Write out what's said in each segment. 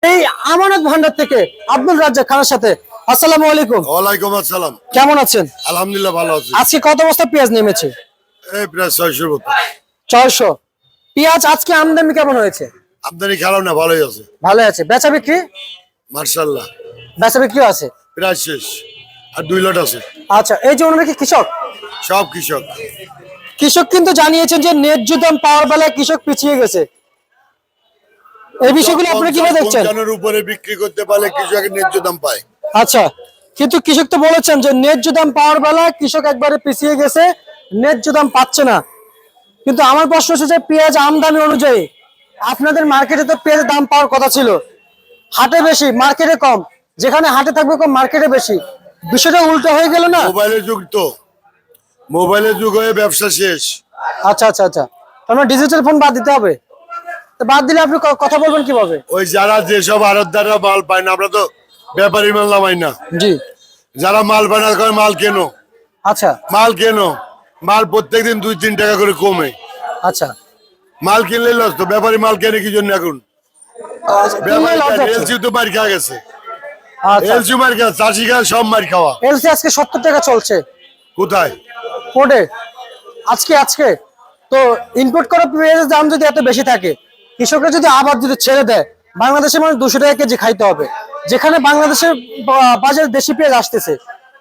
এই আমানত ভান্ডার থেকে আব্দুল রাজ্জাক খানের সাথে। আসসালামু আলাইকুম। ওয়ালাইকুম আসসালাম। কেমন আছেন? আলহামদুলিল্লাহ ভালো আছি। আজকে কত বস্তা পেঁয়াজ নেমেছে? এই প্রায় 600 মতো। 600। পেঁয়াজ আজকে আমদানি কেমন হয়েছে? আমদানি খারাপ না, ভালোই আছে। ভালো আছে। বেচা বিক্রি? মাশাআল্লাহ বেচা বিক্রি আছে। প্রায় শেষ, আর 2 লট আছে। আচ্ছা, এই যে ওনারা কি কৃষক? সব কৃষক। কৃষক কিন্তু জানিয়েছেন যে ন্যায্য দাম পাওয়ার বেলায় কৃষক পিছিয়ে গেছে। এই বিষয়গুলো আপনারা কিভাবে দেখছেন? 55 উপরে বিক্রি করতে পারলে কৃষকের ন্যায্য দাম পায়। আচ্ছা, কিন্তু কৃষক তো বলেছেন যে ন্যায্য দাম পাওয়ার বেলায় কৃষক একবারে পিছিয়ে গেছে, ন্যায্য দাম পাচ্ছে না। কিন্তু আমার প্রশ্ন হচ্ছে যে পেঁয়াজ আমদানি অনুযায়ী আপনাদের মার্কেটে তো পেঁয়াজের দাম পাওয়ার কথা ছিল, হাটে বেশি মার্কেটে কম, যেখানে হাটে থাকবে কম মার্কেটে বেশি, বিষয়টা উল্টো হয়ে গেল না? মোবাইলের যুগ তো, মোবাইলের যুগ হয়ে ব্যবসা শেষ। আচ্ছা আচ্ছা আচ্ছা, তাহলে ডিজিটাল ফোন বাদ দিতে হবে। তো বাদ দিলে আপনি কথা বলবেন কিভাবে? ওই যারা যেসব আড়তদাররা মাল পায় না, আমরা তো ব্যাপারী মাল নামাই না। জি, যারা মাল পায় না করে মাল কেনো, আচ্ছা মাল কেনো, মাল প্রত্যেকদিন 2-3 টাকা করে কমে। আচ্ছা, মাল কিনলে লস তো, ব্যাপারী মাল কেনে কি জন্য এখন? এলসি তো মার খাওয়া গেছে, এলসি মার খাওয়া, চাষি খাওয়া, সব মার খাওয়া। এলসি আজকে 70 টাকা চলছে কোথায়? পোর্টে আজকে। আজকে তো ইম্পোর্ট করা পেঁয়াজের দাম যদি এত বেশি থাকে, কৃষকরা যদি আবার যদি ছেড়ে দেয়, বাংলাদেশের মানুষ 200 টাকা কেজি খাইতে হবে। যেখানে বাংলাদেশের বাজারে দেশি পেঁয়াজ আসতেছে,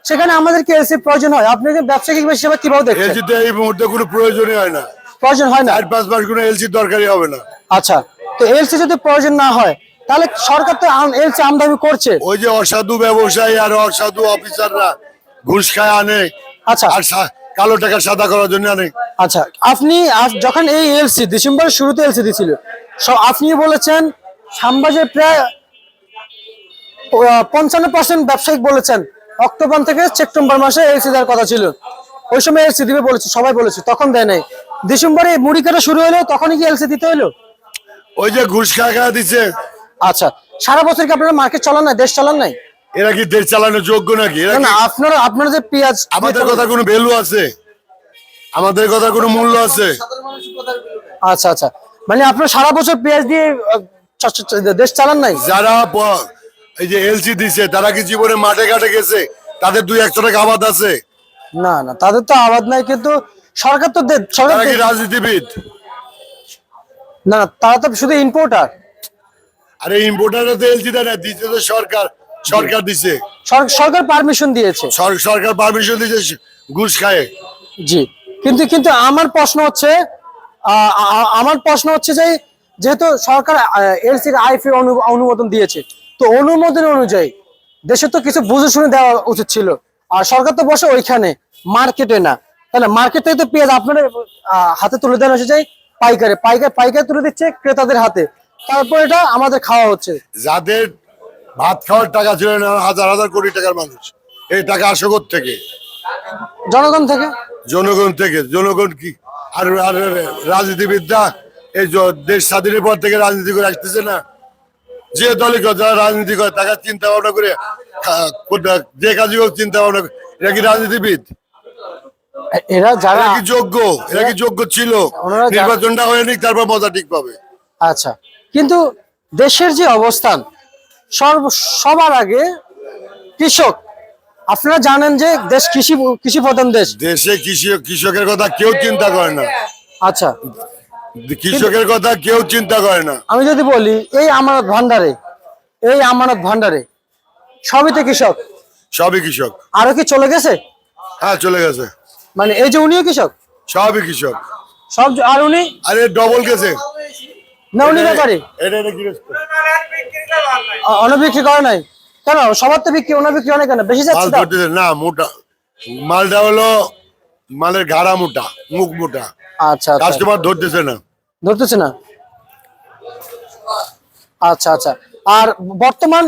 সেখানে আমাদেরকে এলসি প্রয়োজন হয়। আপনি ব্যবসায়িক হিসেবে কিভাবে দেখছেন? এলসি তো এই মুহূর্তে কোনো প্রয়োজনই হয় না, প্রয়োজন হয় না। 4-5 মাস কোনো এলসি দরকারই হবে না। আচ্ছা, তো এলসি যদি প্রয়োজন না হয়, তাহলে সরকার তো এলসি আমদানি করছে। ওই যে অসাধু ব্যবসায়ী আর অসাধু অফিসাররা ঘুষ খায় আনে, আচ্ছা, আর কালো টাকা সাদা করার জন্য আনে। আচ্ছা, আপনি যখন এই এলসি ডিসেম্বরের শুরুতে এলসি দিছিল, আপনি বলেছেন শ্যামবাজার প্রায় 55% ব্যবসায়িক বলেছেন অক্টোবর থেকে সেপ্টেম্বর মাসে এলসি দেওয়ার কথা ছিল। ওই সময় এলসি দিবে বলেছে, সবাই বলেছে, তখন দেয় নাই। ডিসেম্বরে মুড়ি কাটা শুরু হলো, তখনই কি এলসি দিতে হলো? ওই যে ঘুষ খাওয়া দিচ্ছে। আচ্ছা, সারা বছর কি আপনারা মার্কেট চালান নাই, দেশ চালান নাই? এরা কি দেশ চালানোর যোগ্য নাকি? না, আপনারা যে পেঁয়াজ, আমাদের কথা কোনো ভ্যালু আছে? আমাদের কথা কোনো মূল্য আছে? আচ্ছা আচ্ছা, মানে আপনারা সারা বছর পেঁয়াজ দিয়ে দেশ চালান নাই? যারা এই যে এলসি দিছে, তারা কি জীবনে মাঠে ঘাটে গেছে? তাদের 2-1 টাকা আবাদ আছে? না না, তাদের তো আবাদ নাই, কিন্তু সরকার তো তারা কি রাজনীতিবিদ? না, তারা তো শুধু ইম্পোর্টার। আরে ইম্পোর্টাররা তো এলসি দেয় না, দিচ্ছে তো সরকার। সরকার দিছে, সরকার পারমিশন দিয়েছে। সরকার পারমিশন দিয়েছে ঘুষ খায়। জি, কিন্তু কিন্তু আমার প্রশ্ন হচ্ছে যে, যেহেতু সরকার এলসির আইফি অনুমোদন দিয়েছে, তো অনুমোদন অনুযায়ী দেশে তো কিছু বুঝে শুনে দেওয়া উচিত ছিল। আর সরকার তো বসে ওইখানে, মার্কেটে না। তাহলে মার্কেট থেকে তো পেঁয়াজ আপনার হাতে তুলে দেওয়া হচ্ছে, পাইকারি তুলে দিচ্ছে ক্রেতাদের হাতে, তারপর এটা আমাদের খাওয়া হচ্ছে। যাদের ভাত খাওয়ার টাকা ছিল না, হাজার হাজার কোটি টাকার মানুষ, এই টাকা আসে থেকে? জনগণ থেকে। জনগণ থেকে। জনগণ কি আর রাজনীতিবিদরা এই দেশ স্বাধীনের পর থেকে রাজনীতি করে আসতেছে না? যে দলই যারা রাজনীতি করে, তাকে চিন্তা ভাবনা করে যে কাজই হোক চিন্তা ভাবনা করে, এরা কি রাজনীতিবিদ? এরা যারা কি যোগ্য? এরা কি যোগ্য ছিল? নির্বাচনটা হয়ে নিক, তারপর মজা ঠিক পাবে। আচ্ছা, কিন্তু দেশের যে অবস্থান, সবার আগে কৃষক। আপনারা জানেন যে দেশ কৃষি প্রধান দেশ। দেশে কৃষকের কথা কেউ চিন্তা করে না। আচ্ছা, কৃষকের কথা কেউ চিন্তা করে না। আমি যদি বলি এই আমানত ভান্ডারে সবই তো কৃষক। সবই কৃষক। আরো কি চলে গেছে? হ্যাঁ, চলে গেছে। মানে এই যে উনিও কৃষক? সবই কৃষক। সব। আর উনি? আরে ডবল গেছে না, উনি ব্যাপারে বিক্রি করে নাই কেন? সবার তো বিক্রি, ওনার বিক্রি অনেক কেন বেশি যাচ্ছে না? মোটা মালটা হলো, মালের ঘাড়া মোটা, মুখ মোটা। আচ্ছা, কাস্টমার ধরতেছে না। আচ্ছা আচ্ছা। আর বর্তমান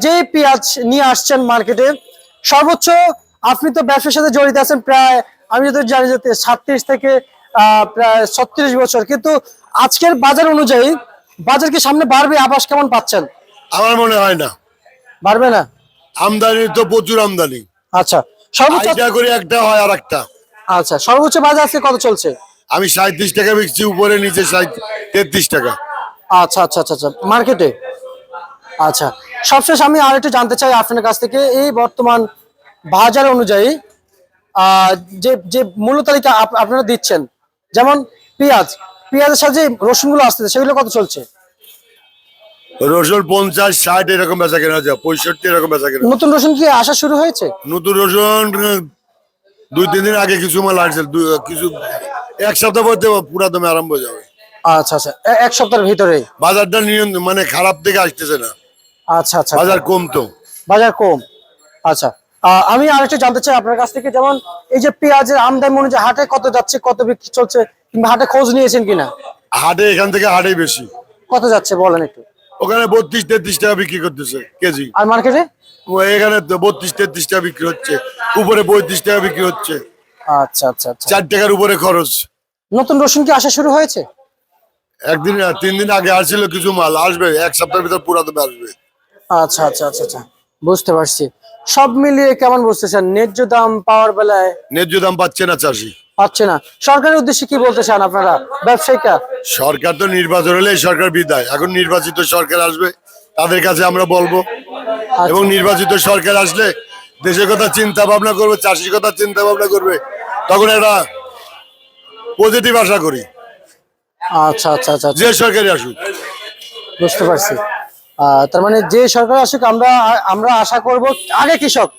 যে পেঁয়াজ নিয়ে আসছেন মার্কেটে, সর্বোচ্চ, আপনি তো ব্যবসার সাথে জড়িত আছেন প্রায়, আমি যদি জানি যে 37 থেকে প্রায় 36 বছর, কিন্তু আজকের বাজার অনুযায়ী বাজার কি সামনে বাড়বে? আভাস কেমন পাচ্ছেন? আমার মনে হয় না বাড়বে না। আমদানি তো প্রচুর আমদানি। আচ্ছা, সর্বোচ্চ করে একটা হয় আর একটা। আচ্ছা, সর্বোচ্চ বাজার আজকে কত চলছে? আমি 37 টাকা বিকছি, উপরে নিচে 33 টাকা। আচ্ছা আচ্ছা আচ্ছা আচ্ছা, মার্কেটে। আচ্ছা, সবশেষ আমি আর একটু জানতে চাই আপনার কাছ থেকে, এই বর্তমান বাজার অনুযায়ী যে যে মূল্য তালিকা আপনারা দিচ্ছেন, যেমন পেঁয়াজের সাথে যে রসুনগুলো আসতেছে সেগুলো কত চলছে? রসুন 50-60 এরকম বেচা কেনা হচ্ছে, 65 এরকম বেচা কেনা। নতুন রসুন কি আসা শুরু হয়েছে? নতুন রসুন 2-3 দিন আগে কিছু মাল আসছে, কিছু এক সপ্তাহ পর থেকে পুরা দমে আরম্ভ হয়ে যাবে। আচ্ছা আচ্ছা, এক সপ্তাহের ভিতরে? বাজারটা নিয়ন্ত্রণ মানে খারাপ থেকে আসতেছে না, আচ্ছা আচ্ছা, বাজার কম তো। বাজার কম। আচ্ছা, আমি আরেকটু জানতে চাই আপনার কাছ থেকে, যেমন এই যে পেঁয়াজের আমদানি অনুযায়ী হাটে কত যাচ্ছে, কত বিক্রি চলছে, কিংবা হাটে খোঁজ নিয়েছেন কিনা? হাটে এখান থেকে হাটে বেশি, কত যাচ্ছে বলেন একটু। ওখানে 32-33 টাকা বিক্রি করতেছে কেজি। আর মার্কেটে? এখানে তো 32-33 টাকা বিক্রি হচ্ছে, উপরে 35 টাকা বিক্রি হচ্ছে। আচ্ছা আচ্ছা আচ্ছা। 4 টাকার উপরে খরচ। নতুন রসুন কি আসা শুরু হয়েছে? 3 দিন আগে আসছিল কিছু মাল, আসবে এক সপ্তাহের ভিতর পুরা দমে আসবে। আচ্ছা আচ্ছা আচ্ছা আচ্ছা, বুঝতে পারছি। সব মিলিয়ে কেমন বুঝতেছেন ন্যায্য দাম পাওয়ার বেলায়? ন্যায্য দাম পাচ্ছে না চাষি, পাচ্ছে না। সরকারের উদ্দেশ্যে কি বলতে চান আপনারা, ব্যবসায়িকা? সরকার তো নির্বাচন হলে সরকার বিদায়, এখন নির্বাচিত সরকার আসবে, তাদের কাছে আমরা বলবো। এবং নির্বাচিত সরকার আসলে দেশের কথা চিন্তা ভাবনা করবে, চাষির কথা চিন্তা ভাবনা করবে, তখন একটা পজিটিভ আশা করি আচ্ছা আচ্ছা আচ্ছা আচ্ছা, যে সরকারই আসুক। বুঝতে পারছি। তার মানে যে সরকার আসুক, আমরা আমরা আশা করব আগে কৃষক।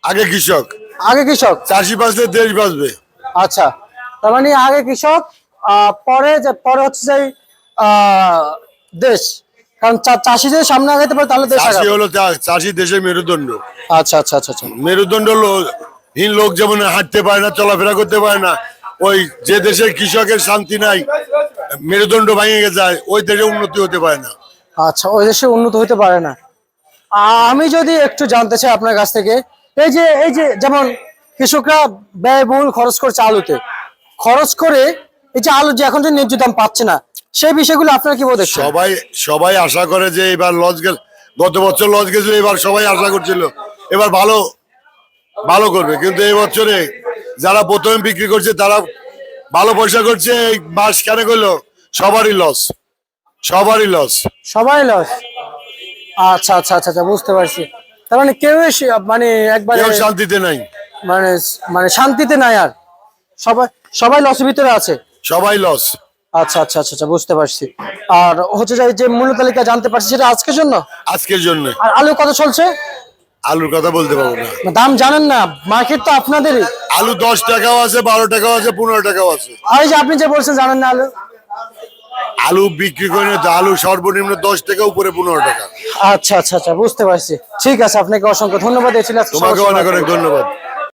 আগে কৃষক, আগে কৃষক। চাষি বাঁচলে দেশ বাঁচবে। আচ্ছা, তার মানে আগে কৃষক, পরে হচ্ছে যে দেশ। কারণ চাষি যদি সামনে আগাইতে পারে তাহলে দেশ চাষি আগাবে। হলো চাষি দেশের মেরুদণ্ড। আচ্ছা আচ্ছা আচ্ছা আচ্ছা, মেরুদণ্ড হীন লোক যেমন হাঁটতে পারে না, চলাফেরা করতে পারে না, ওই যে দেশের কৃষকের শান্তি নাই, মেরুদণ্ড ভেঙে যায়, ওই দেশে উন্নতি হতে পারে না। আচ্ছা, ওই দেশে উন্নত হতে পারে না। আমি যদি একটু জানতে চাই আপনার কাছ থেকে, এই যে যেমন কৃষকরা ব্যয়বহুল খরচ করছে আলুতে, খরচ করে এই যে আলু যে এখন যে ন্যায্য দাম পাচ্ছে না, সেই বিষয়গুলো আপনারা কি বলতে? সবাই আশা করে যে এবার লস গেল, গত বছর লস গেছিল, এবার সবাই আশা করছিল এবার ভালো ভালো করবে, কিন্তু এই বছরে যারা প্রথমে বিক্রি করছে তারা ভালো পয়সা করছে, এই মাস কেন করলো, সবারই লস, সবারই লস। সবাই লস। আচ্ছা আচ্ছা আচ্ছা আচ্ছা, বুঝতে পারছি। তার মানে কেউ মানে একবারে কেউ শান্তিতে নাই, মানে মানে শান্তিতে নাই আর, সবাই সবাই লসের ভিতরে আছে। সবাই লস। আচ্ছা আচ্ছা আচ্ছা আচ্ছা, বুঝতে পারছি। আর হচ্ছে যে মূল্য তালিকা জানতে পারছি সেটা আজকের জন্য। আজকের জন্য আর আলু কত চলছে? আলুর কথা বলতে পারবো না, দাম জানেন না, মার্কেট তো আপনাদেরই। আলু 10 টাকাও আছে, 12 টাকাও আছে, 15 টাকাও আছে। আর এই যে আপনি যে বলছেন জানেন না আলু, আলু বিক্রি করে না, আলু সর্বনিম্ন 10 টাকা, উপরে 15 টাকা। আচ্ছা আচ্ছা আচ্ছা, বুঝতে পারছি। ঠিক আছে, আপনাকে অসংখ্য ধন্যবাদ। তোমাকে অনেক অনেক ধন্যবাদ।